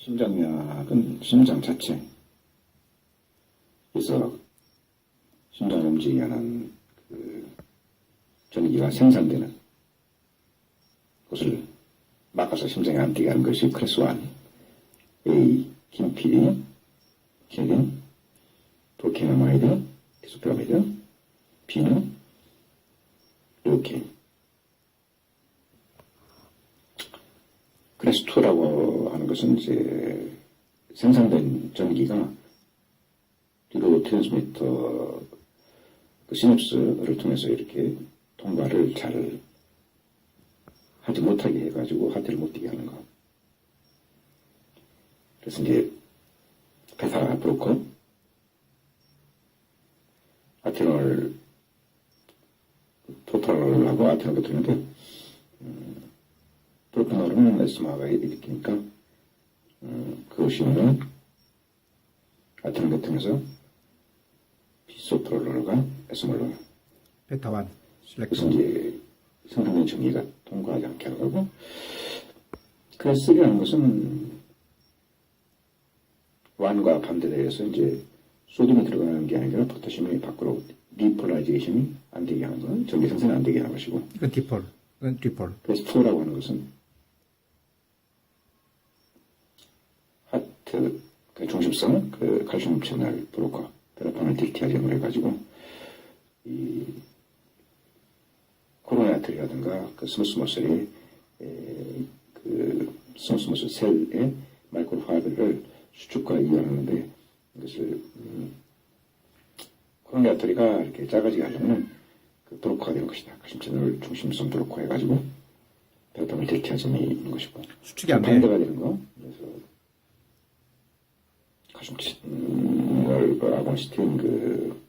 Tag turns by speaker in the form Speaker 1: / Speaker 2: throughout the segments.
Speaker 1: 심장약은 심장 자체, 그래서 심장을 움직이게 하는 그 전기가 생산되는 것을 막아서 심장에 안 뛰게 하는 것이 클래스 1. A, 긴피, 케린, 도케나마이드, 디소피라미드, B는 르케인. 클래스 2라고 하는 것은 이제 생산된 전기가 뒤로 트랜스미터 그 시냅스를 통해서 이렇게 통과를 잘 하지 못하게 해가지고 하트를 못 뛰게 하는 거. 그래서 이제 베타 브로커, 아테놀, 토탈하고 아테놀 붙었는데 프로페놀은 에스마가 일으키니까 그것이 오는 아테놀 같으면서 비소프롤러가 에스몰로
Speaker 2: 베타1
Speaker 1: 그래서 이제 생산된 전기가 통과하지 않게 하는 거고, 클래스 3라는 것은 완과 반대되어서 이제 소듐이 들어가는 게 아니라 포타슘이 밖으로 디폴라이제이션이 안 되게 하는 건 전기 생산이 안 되게 하는 것이고,
Speaker 2: 이건 디폴, 이건 디폴.
Speaker 1: 클래스 4라고 하는 것은 하트 그 중심성 그 칼슘 채널 브로커 베라판을 딜티아젠을 해가지고 이 코로나 아트리라든가 그 스무스머슬의 그 스무스머슬 셀의 마이크로 파이브를 수축과 이완하는데, 이것을 코로나 아트리가 이렇게 작아지게 하려면 그 브로커가 되는 것이다. 칼슘 채널 중심성 브로커 해가지고 베라판을 딜티아젠이 있는 것이고,
Speaker 2: 수축이 안 돼.
Speaker 1: 반대가 되는 거. 그래서 칼슘 채널 아곤시틴 그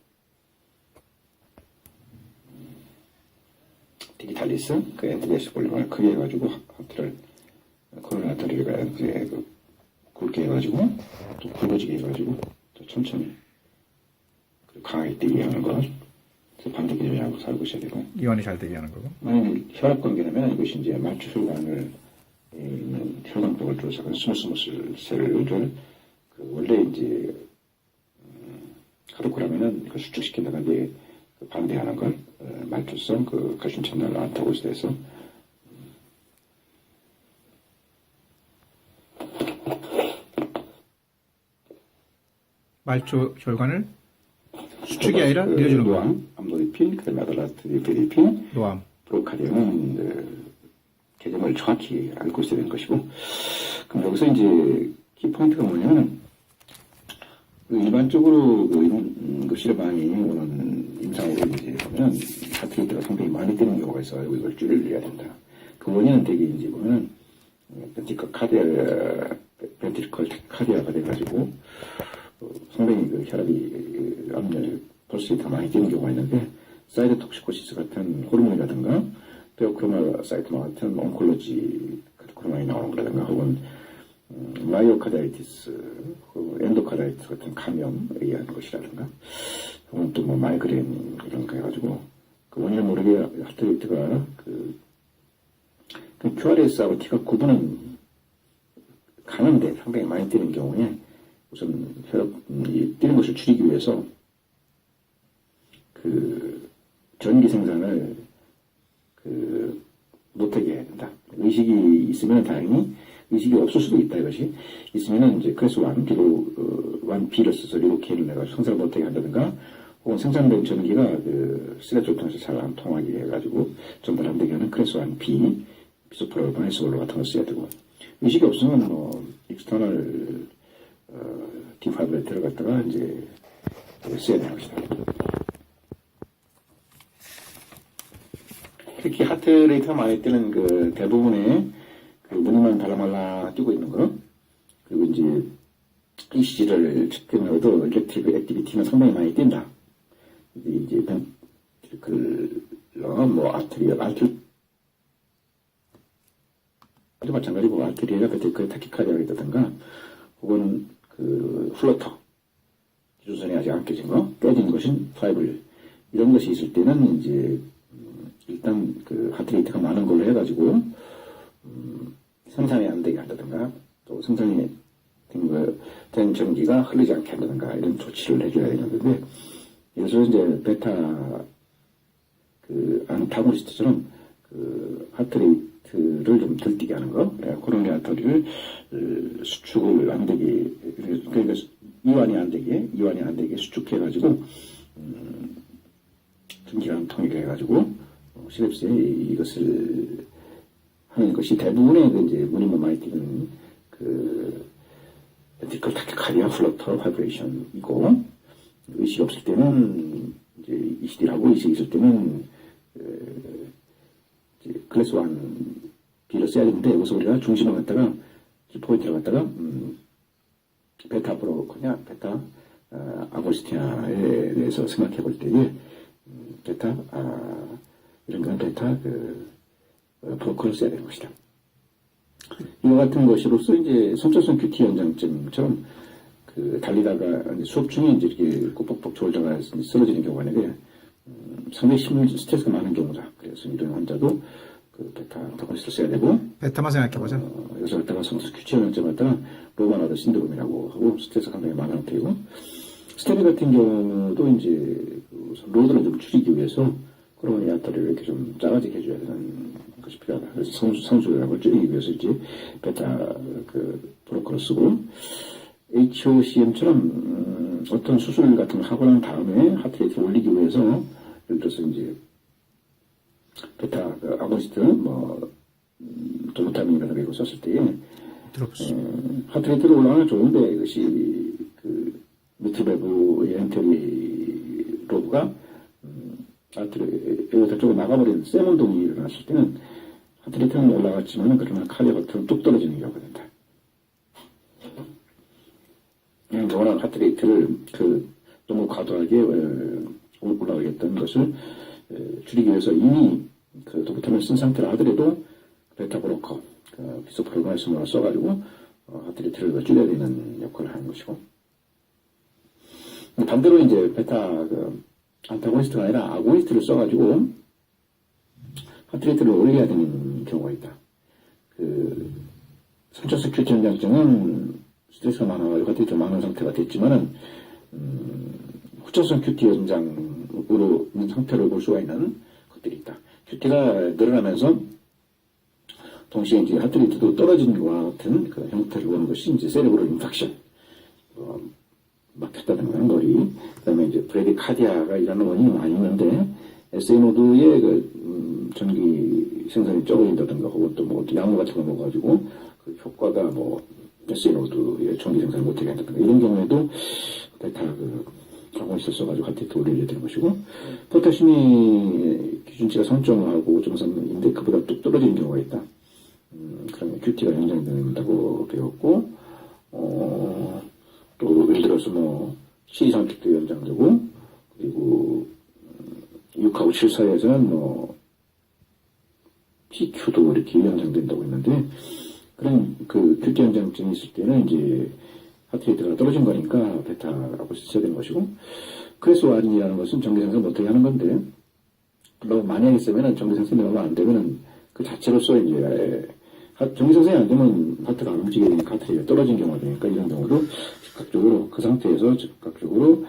Speaker 1: 디기탈리스, 그 엔티베이스 볼륨을 크게 해가지고 하트를, 코로나 아트리가 이제 그 굵게 해가지고, 또 굵어지게 해가지고, 또 천천히, 강하게 뛰게 하는 거. 그래서 반대 기준하고 살고 있어야 되고.
Speaker 2: 이완이 잘 되게 하는 거고.
Speaker 1: 만약에 혈압 관계라면 이것이 이제 말초혈관을 있는 혈관벽을 둘러싸고 스무스무슬 셀을, 그 원래 이제, 카르코라면은 그 수축시키다가 이제 그 반대하는 걸, 말초성 그 칼슘 채널 안타고스에서
Speaker 2: 말초 혈관을 수축이 아니라 밀어주는 거야.
Speaker 1: 노암, 암로디핀, 그다음에 아달라트리페디핀,
Speaker 2: 노암.
Speaker 1: 브로카디언은 개념을 정확히 알고 있어야 되는 것이고, 그럼 여기서 이제 키포인트가 뭐냐면, 일반적으로 그 실험반이 오는 임상으로 이제 보면 하트레이트가 상당히 많이 뜨는 경우가 있어요. 이걸 줄여야 된다. 그 원인은 되게 이제 보면 벤트리컬 카디아가 돼가지고 상당히 그 혈압이 압력 펄스가 많이 뛰는 경우가 있는데, 사이드 톡시코시스 같은 호르몬이라든가 베오크로마사이토마 같은 온콜로지 크로마이 나오는 거라든가, 혹은 마이오카다이티스, 엔도카다이티스 같은 감염에 의한 것이라든가, 혹은 또 뭐 마이그레인 이런 거 해가지고 그 원인을 모르게 하트레이트가 그 QRS하고 T가 구분은 가는데 상당히 많이 뛰는 경우에 우선 혈압 뛰는 것을 줄이기 위해서 그 전기 생산을 그 못하게 해야 된다. 의식이 있으면 다행히, 의식이 없을 수도 있다. 이것이 있으면은 이제 클래스 1, B로 1B를 써서 리로케인을 내가지고 생산을 못하게 한다든가, 혹은 생산된 전기가 그 스레트를 통해서 잘 안 통하게 해가지고 전달 안 되게 하는 클래스 1B 비소프라올 바네스볼로 같은 걸 써야 되고, 의식이 없으면 뭐 익스터널 디파이브레이터를 갖다가 이제 써야 되는 것이다. 특히 하트레이트가 많이 뜨는 그 대부분의 그 무늬만 달라말라 뛰고 있는 거, 그리고 이제 ECG를 측정해도 일렉트릭 액티비티는 상당히 많이 뛴다. 이제 뭐 아트리아 마찬가지고, 아트리아가 벤트리컬 타키카디아라든가, 혹은 그 플러터 기준선이 아직 안 깨진 거, 깨진 것인 파이블, 이런 것이 있을 때는 이제 일단 그 하트레이트가 많은 걸로 해가지고 생산이 안 되게 한다든가, 또 생산이 된 전기가 흐르지 않게 한다든가 이런 조치를 해줘야 되는 건데, 예를 들어 이제 베타 안타고니스트처럼 하트레이트를 좀 들뛰게 하는 거, 코로나리 아터리를 수축을 안 되게, 그러니까 이완이 안 되게 수축해가지고 전기가 통일을 해가지고 시냅스에 이것을 하는 것이 대부분의 이제 무늬만 많이 띄는 벤트리클 타키카르디아 플러터 바이브레이션이고, 의식이 없을 때는 이제 ECD라고, 의식이 있을 때는 클래스 1 B를 써야 되는데, 여기서 우리가 중심을 갖다가 포인트를 갖다가 베타 브로커냐 베타 아고스티아에 대해서 생각해 볼 때에 베타 이런 거는 베타 브로커를 써야 되는 것이다. 이와 같은 것으로서 이제 선천성 큐티 연장증처럼 달리다가 수업 중에 이제 이렇게 뻑뻑 졸다가 쓰러지는 경우가 있는데, 상당히 스트레스가 많은 경우다. 그래서 이런 환자도 베타 안타고니스트를 써야 되고,
Speaker 2: 베타만 생각해보자.
Speaker 1: 여기서 갖다가 선천성 큐티 연장증 갖다가 로마나드 신드롬이라고 하고, 스트레스가 상당히 많은 상태이고, 스테비 같은 경우도 이제 로드를 좀 줄이기 위해서 코로나리 아터리를 이렇게 좀 작아지게 해줘야 되는 것이 필요하다. 그래서 성수량을 줄이기 위해서 이제 베타 브로커를 쓰고, HOCM처럼 어떤 수술 같은 걸 하고 난 다음에 하트레이트를 올리기 위해서, 예를 들어서 이제 베타 아고니스트 도루타민이라는 걸 썼을 때에 하트레이트를 올라가면 좋은데, 이것이 미트밸브의 엔테리 로브가 여기서 쪽으로 나가버리는 쌤 운동이 일어났을 때는 하트레이트는 올라갔지만 그러나 카디아가 뚝 떨어지는 경우가 된다. 워낙 하트레이트를 너무 과도하게 올라가게 했던 것을 줄이기 위해서 이미 도프타민을 쓴 상태라 하더라도 베타 브로커, 비소프로그라이스를 써가지고 하트레이트를 줄여야 되는 역할을 하는 것이고, 반대로 이제 베타 안타고니스트가 아니라 아고니스트를 써가지고 하트레이트를 올려야 되는 경우가 있다. 선천성 큐티 연장증은 스트레스가 많아가지고 하트레이트가 많은 상태가 됐지만은 후천성 큐티 연장으로 있는 상태를 볼 수가 있는 것들이 있다. 큐티가 늘어나면서 동시에 이제 하트레이트도 떨어지는 것과 같은 형태를 보는 것이 이제 세레브럴 인팍션, 막혔다든가 머리, 그 다음에 이제 브레디카디아가 일하는 원인이 많이 있는데, SNO드의 전기 생산이 적어진다든가, 혹은 또 약물 같은 걸 먹어가지고, 효과가 SNO드의 전기 생산을 못하게 한다든가, 이런 경우에도 베타 아고니스트 써가지고 하트레이트 올려야 되는 것이고, 포타슘이 기준치가 3.5하고 5.3인데, 그보다 뚝 떨어지는 경우가 있다. 그러면 큐티가 연장된다고 배웠고, 또 예를 들어서 C3킥도 연장되고, 그리고 6하고 7 사이에서는 PQ도 이렇게 연장된다고 했는데, 그런 큐티 연장증이 있을 때는 이제 하트레이트가 떨어진 거니까 베타라고 써야 되는 것이고, 크레스 1이라는 것은 전기생산 못하게 하는 건데, 너무 많이 하겠으면 전기생산이 너무 안 되면은 그 자체로서 이제 전기생산이 안 되면 하트가 안 움직이게 되니까 하트레이트가 떨어진 경우가 되니까, 이런 경우도 즉각적으로 그 상태에서 즉각적으로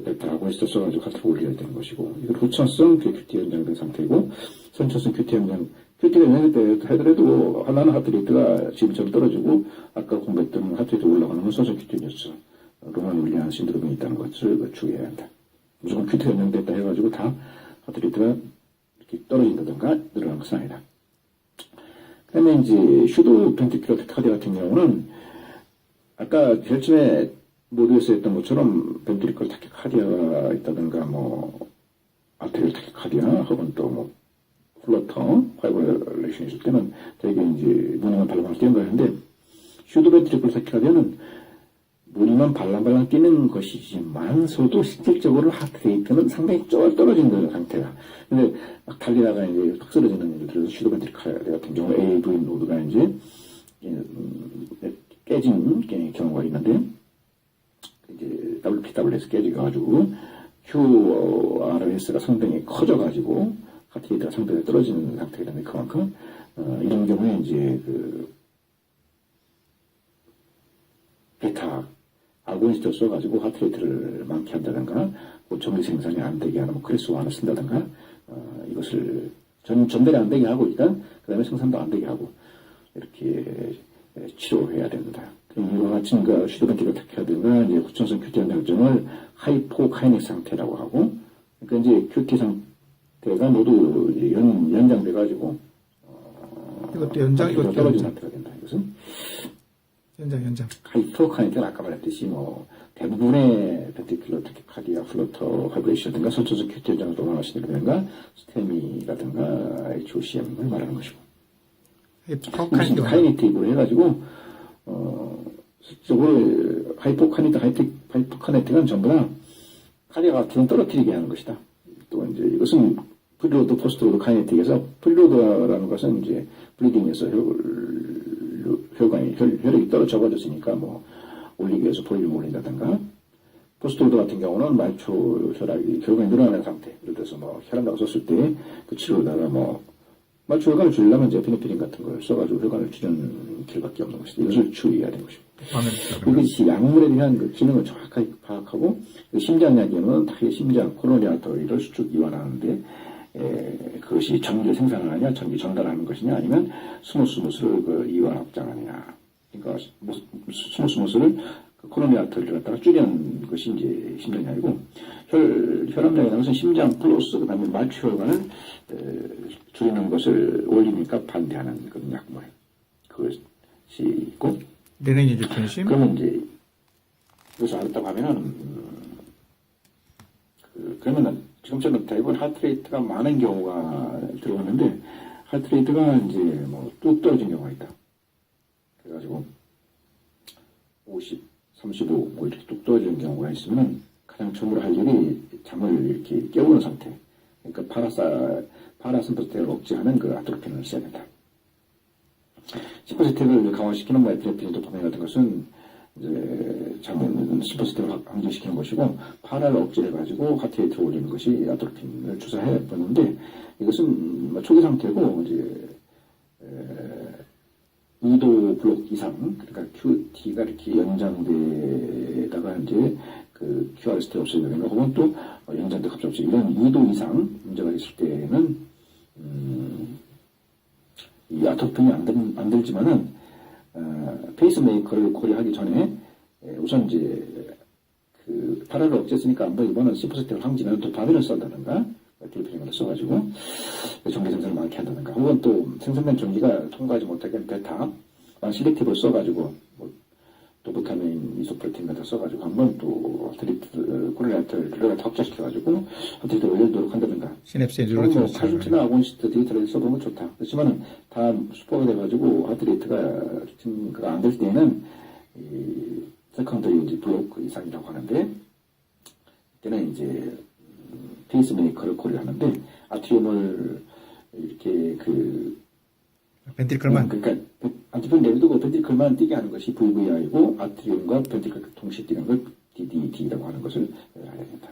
Speaker 1: 베타 아고니스트 써가지고 하트를 올려야 되는 것이고, 이거 후천성 큐티 연장된 상태이고, 선천성 큐티가 연장될 하더라도 하나는 하트레이트가 지금처럼 떨어지고, 아까 공부했던 하트레이트 올라가는 건 선천성 큐티였어. 로만 윌리안 신드롬이 있다는 것을 주의해야 한다. 무조건 큐티가 연장됐다 해가지고 다 하트레이트가 이렇게 떨어진다든가 늘어난 것은 아니다. 그 다음에 이제 슈도 벤트리큘러 카디 같은 경우는 아까 결점에 모두에서 했던 것처럼 벤트리클 타키카디아가 있다든가 아테리얼 타키카디아 혹은 또 플러터 파이브레이션이 있을 때는 되게 이제 무늬만 발랑발랑 뛰는 거였는데, 슈도 벤트리클 타키카디아는 무늬만 발랑발랑 뛰는 것이지만서도 실질적으로 하트레이트는 상당히 떨어진 상태야. 근데 막 달리다가 이제 팍 쓰러지는 예를 들어서 슈도 벤트리클 같은 경우 AV 노드가 이제 깨진 경우가 있는데, 이제 WPW에서 깨져가지고 QRS가 상당히 커져가지고 하트레이트가 상당히 떨어지는 상태가 되는데, 그만큼 이런 경우에 이제 베타, 아고니스트를 써가지고 하트레이트를 많게 한다든가, 뭐 전기 생산이 안 되게 하는 뭐 클래스 1을 쓴다든가, 이것을 전달이 안 되게 하고, 일단, 그 다음에 생산도 안 되게 하고, 이렇게 치료해야 됩니다. 이와 같이 슈더벤티를 택하든가, 이제 후천성 큐티 현상증을 하이포카이닉 상태라고 하고, 그러니까 이제 큐티 상태가 모두 이제 연장돼가지고,
Speaker 2: 이것도 연장, 이것도
Speaker 1: 떨어진
Speaker 2: 연장.
Speaker 1: 상태가 된다. 이것은
Speaker 2: 연장.
Speaker 1: 하이포카이닉은 아까 말했듯이 뭐, 대부분의 벤티큘러 타키카디아, 플러터, 하이브레이션이라든가, 선천성 큐티 현상을 동반하시는가, 스테미라든가, HOCM을 말하는 것이고. 카이네틱으로 해가지고, 실질적으로 하이포카네틱은 전부 다 카디아가 기능 떨어뜨리게 하는 것이다. 또 이제 이것은 프리로드, 포스트로드 카이네틱에서 프리로드라는 것은 이제 블리딩에서 혈액이 적어졌으니까 뭐 올리기 위해서 볼륨을 올린다든가, 포스트로드 같은 경우는 말초 혈액이 늘어나는 상태. 예를 들어서 뭐 혈압약을 썼을 때 그 치료에다가 뭐 말초 혈관을 줄이려면 이제 에피네프린 같은 걸 써가지고 혈관을 줄이는 길밖에 없는 것이다. 이것을 주의해야 되는 것입니다. 이것이 약물에 대한 그 기능을 정확하게 파악하고, 그 심장약에는 당연히 심장 코로니 아터리를 수축 이완하는데, 그것이 전기를 생산을 하냐, 전기 전달하는 것이냐, 아니면 스무스무스를 그 이완 확장하느냐. 그러니까 스무스무스를 그 코로니 아터리를 갖다가 줄이는 것이 이제 심장약이고, 혈압약이라는 것은 심장 플러스 그다음에 말초 혈관을 줄이는 것을 올리니까 반대하는 그런 약물. 그것이 있고.
Speaker 2: 레닌인젝션심.
Speaker 1: 그러면 이제 그것을 알았다고 하면은 그러면은 지금처럼 대부분 하트레이트가 많은 경우가 들어오는데, 하트레이트가 이제 뭐 뚝 떨어진 경우가 있다. 그래가지고 50, 35 뭐 이렇게 뚝 떨어지는 경우가 있으면은 가장 처음으로 할 일이 잠을 이렇게 깨우는 상태. 그러니까 파라심퍼스텍을 억제하는 그 아토피닌을 써야 된다. 심퍼스텍을 강화시키는 뭐 에피네프린, 도파민 같은 것은 이제 잠은 심퍼스텍을 항진시키는 것이고, 파라를 억제해가지고 하트레이트를 올리는 것이 아토피닌을 주사해 보는데, 이것은 뭐 초기 상태고 이제 2도 블록 이상, 그러니까 QT가 이렇게 연장되다가 이제 그 QR 스테 없어지는가, 혹은 또 연장돼 갑자기 없어지는 이런 2도 이상 문제가 있을 때는 이 아토피닌이 안 들지만은 페이스메이커를 고려하기 전에 우선 이제 그 파라를 억제했으니까 한번 이번은 심퍼스텍을 항진하는 도파민을 쓴다든가, 디르피린을 써가지고 전기 생산을 많게 한다든가, 혹은 또 생산된 전기가 통과하지 못하게 베타, 실렉티브를 써가지고 뭐 도부타민, 이소프로틴 같은 거 써가지고 한번 또 코로나를 확장시켜가지고 하트레이트를 올리도록 한다든가.
Speaker 2: 시냅스에
Speaker 1: 뭐 카줄티나 아고니스트 데이터를 써보면 좋다. 그렇지만은 다 수포가 돼가지고 하트레이트가 안 될 때에는 이 세컨더리 이제 블록 이상이라고 하는데, 이때는 이제 페이스메이커를 고려하는데, 아트리움을 이렇게
Speaker 2: 벤트리클만.
Speaker 1: 그러니까 아트리움 내비두고 벤트리클만 뛰게 하는 것이 VVI고, 아트리움과 벤트리클 동시에 뛰는 걸 DDT라고 하는 것을 알아야 된다.